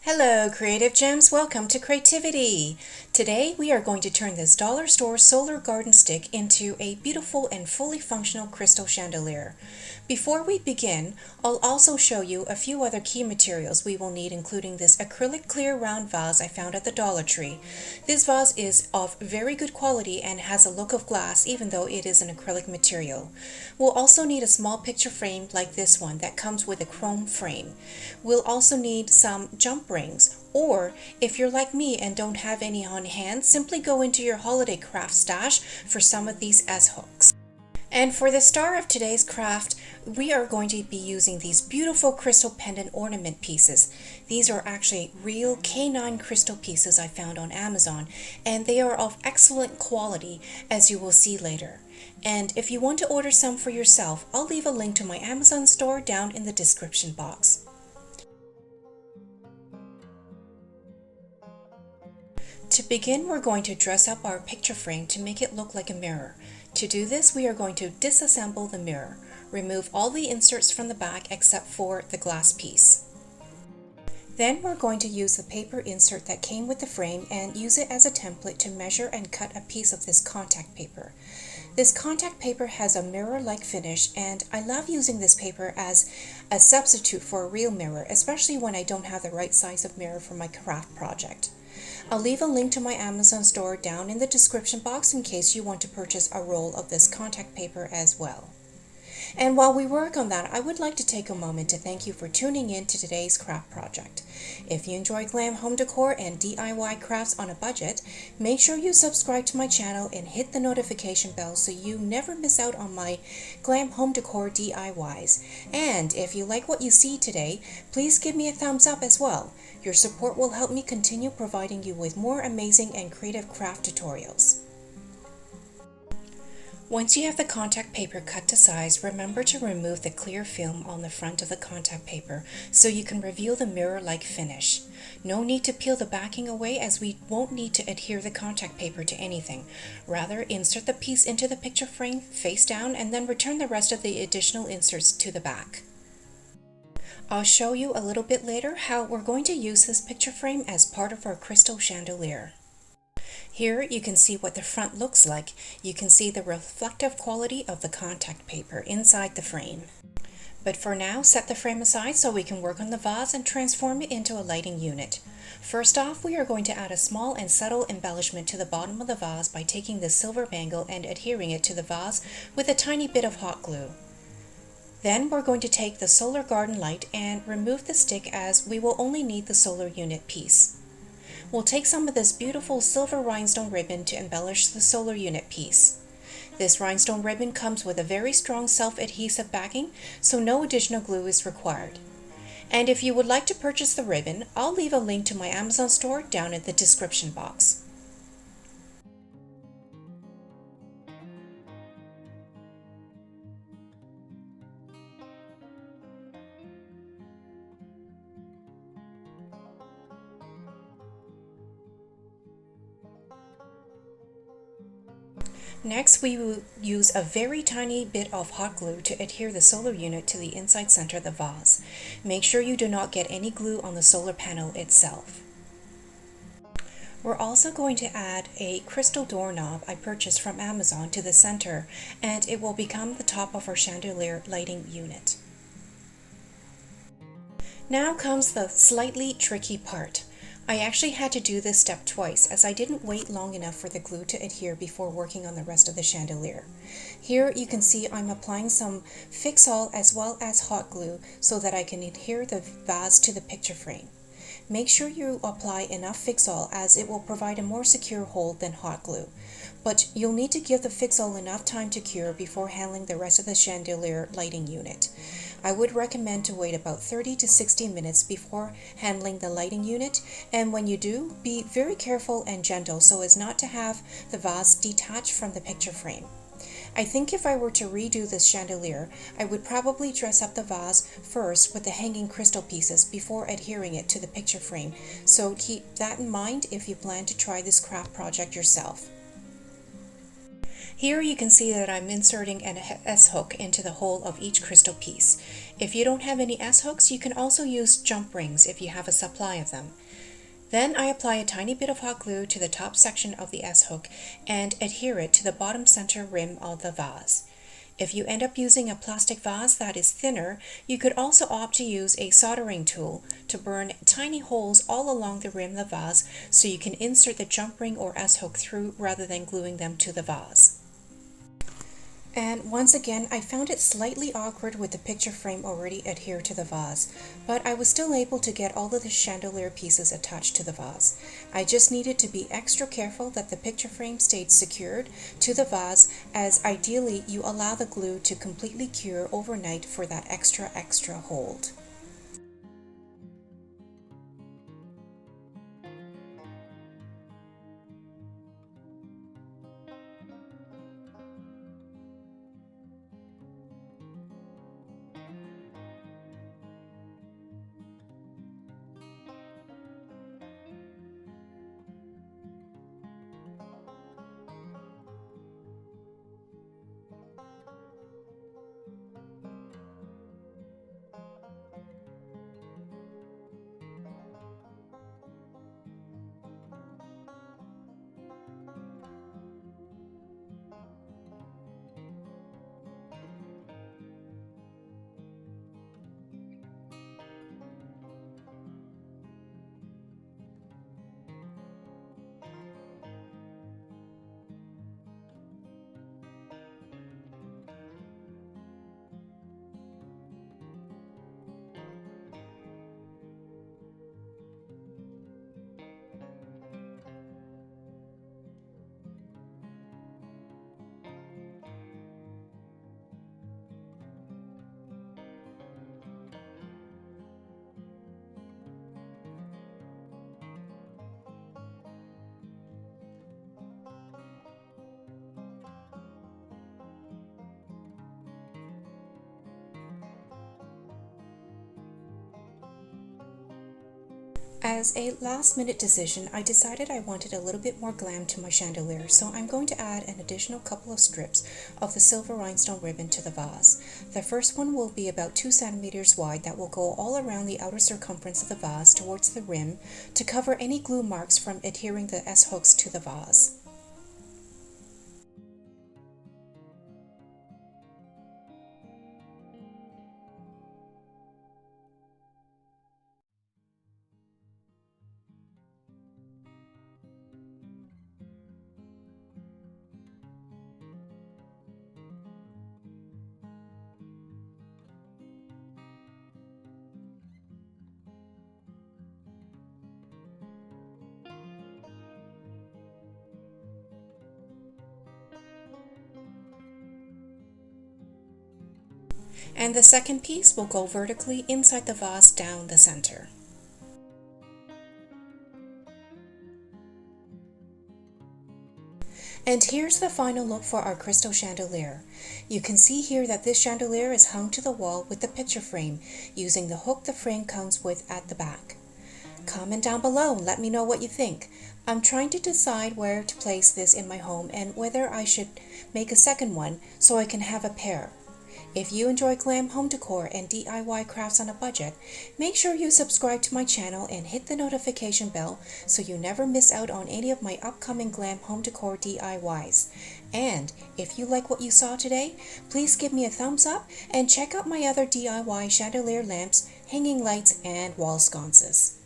Hello Creative Gems, welcome to Creativity. Today we are going to turn this dollar store solar garden stick into a beautiful and fully functional crystal chandelier. Before we begin, I'll also show you a few other key materials we will need, including this acrylic clear round vase I found at the Dollar Tree. This vase is of very good quality and has a look of glass even though it is an acrylic material. We'll also need a small picture frame like this one that comes with a chrome frame. We'll also need some jump rings, or if you're like me and don't have any on hand, simply go into your holiday craft stash for some of these as hooks. And for the star of today's craft, we are going to be using these beautiful crystal pendant ornament pieces. These are actually real K9 crystal pieces I found on Amazon, and they are of excellent quality, as you will see later. And if you want to order some for yourself, I'll leave a link to my Amazon store down in the description box. To begin, we're going to dress up our picture frame to make it look like a mirror. To do this, we are going to disassemble the mirror. Remove all the inserts from the back except for the glass piece. Then we're going to use the paper insert that came with the frame and use it as a template to measure and cut a piece of this contact paper. This contact paper has a mirror-like finish, and I love using this paper as a substitute for a real mirror, especially when I don't have the right size of mirror for my craft project. I'll leave a link to my Amazon store down in the description box in case you want to purchase a roll of this contact paper as well. And while we work on that, I would like to take a moment to thank you for tuning in to today's craft project. If you enjoy glam home decor and DIY crafts on a budget, make sure you subscribe to my channel and hit the notification bell so you never miss out on my glam home decor DIYs. And if you like what you see today, please give me a thumbs up as well. Your support will help me continue providing you with more amazing and creative craft tutorials. Once you have the contact paper cut to size, remember to remove the clear film on the front of the contact paper so you can reveal the mirror-like finish. No need to peel the backing away, as we won't need to adhere the contact paper to anything. Rather, insert the piece into the picture frame face down and then return the rest of the additional inserts to the back. I'll show you a little bit later how we're going to use this picture frame as part of our crystal chandelier. Here you can see what the front looks like. You can see the reflective quality of the contact paper inside the frame. But for now, set the frame aside so we can work on the vase and transform it into a lighting unit. First off, we are going to add a small and subtle embellishment to the bottom of the vase by taking this silver bangle and adhering it to the vase with a tiny bit of hot glue. Then we're going to take the solar garden light and remove the stick, as we will only need the solar unit piece. We'll take some of this beautiful silver rhinestone ribbon to embellish the solar unit piece. This rhinestone ribbon comes with a very strong self-adhesive backing, so no additional glue is required. And if you would like to purchase the ribbon, I'll leave a link to my Amazon store down in the description box. Next, we will use a very tiny bit of hot glue to adhere the solar unit to the inside center of the vase. Make sure you do not get any glue on the solar panel itself. We're also going to add a crystal doorknob I purchased from Amazon to the center, and it will become the top of our chandelier lighting unit. Now comes the slightly tricky part. I actually had to do this step twice, as I didn't wait long enough for the glue to adhere before working on the rest of the chandelier. Here you can see I'm applying some Fix-All as well as hot glue so that I can adhere the vase to the picture frame. Make sure you apply enough Fix-All, as it will provide a more secure hold than hot glue. But you'll need to give the Fix-All enough time to cure before handling the rest of the chandelier lighting unit. I would recommend to wait about 30 to 60 minutes before handling the lighting unit, and when you do, be very careful and gentle so as not to have the vase detach from the picture frame. I think if I were to redo this chandelier, I would probably dress up the vase first with the hanging crystal pieces before adhering it to the picture frame, so keep that in mind if you plan to try this craft project yourself. Here you can see that I'm inserting an S-hook into the hole of each crystal piece. If you don't have any S-hooks, you can also use jump rings if you have a supply of them. Then I apply a tiny bit of hot glue to the top section of the S-hook and adhere it to the bottom center rim of the vase. If you end up using a plastic vase that is thinner, you could also opt to use a soldering tool to burn tiny holes all along the rim of the vase so you can insert the jump ring or S-hook through rather than gluing them to the vase. And once again, I found it slightly awkward with the picture frame already adhered to the vase, but I was still able to get all of the chandelier pieces attached to the vase. I just needed to be extra careful that the picture frame stayed secured to the vase, as ideally you allow the glue to completely cure overnight for that extra hold. As a last-minute decision, I decided I wanted a little bit more glam to my chandelier, so I'm going to add an additional couple of strips of the silver rhinestone ribbon to the vase. The first one will be about 2 centimeters wide that will go all around the outer circumference of the vase towards the rim to cover any glue marks from adhering the S-hooks to the vase. And the second piece will go vertically inside the vase down the center. And here's the final look for our crystal chandelier. You can see here that this chandelier is hung to the wall with the picture frame using the hook the frame comes with at the back. Comment down below and let me know what you think. I'm trying to decide where to place this in my home and whether I should make a second one so I can have a pair. If you enjoy glam home decor and DIY crafts on a budget, make sure you subscribe to my channel and hit the notification bell so you never miss out on any of my upcoming glam home decor DIYs. And if you like what you saw today, please give me a thumbs up and check out my other DIY chandelier lamps, hanging lights, and wall sconces.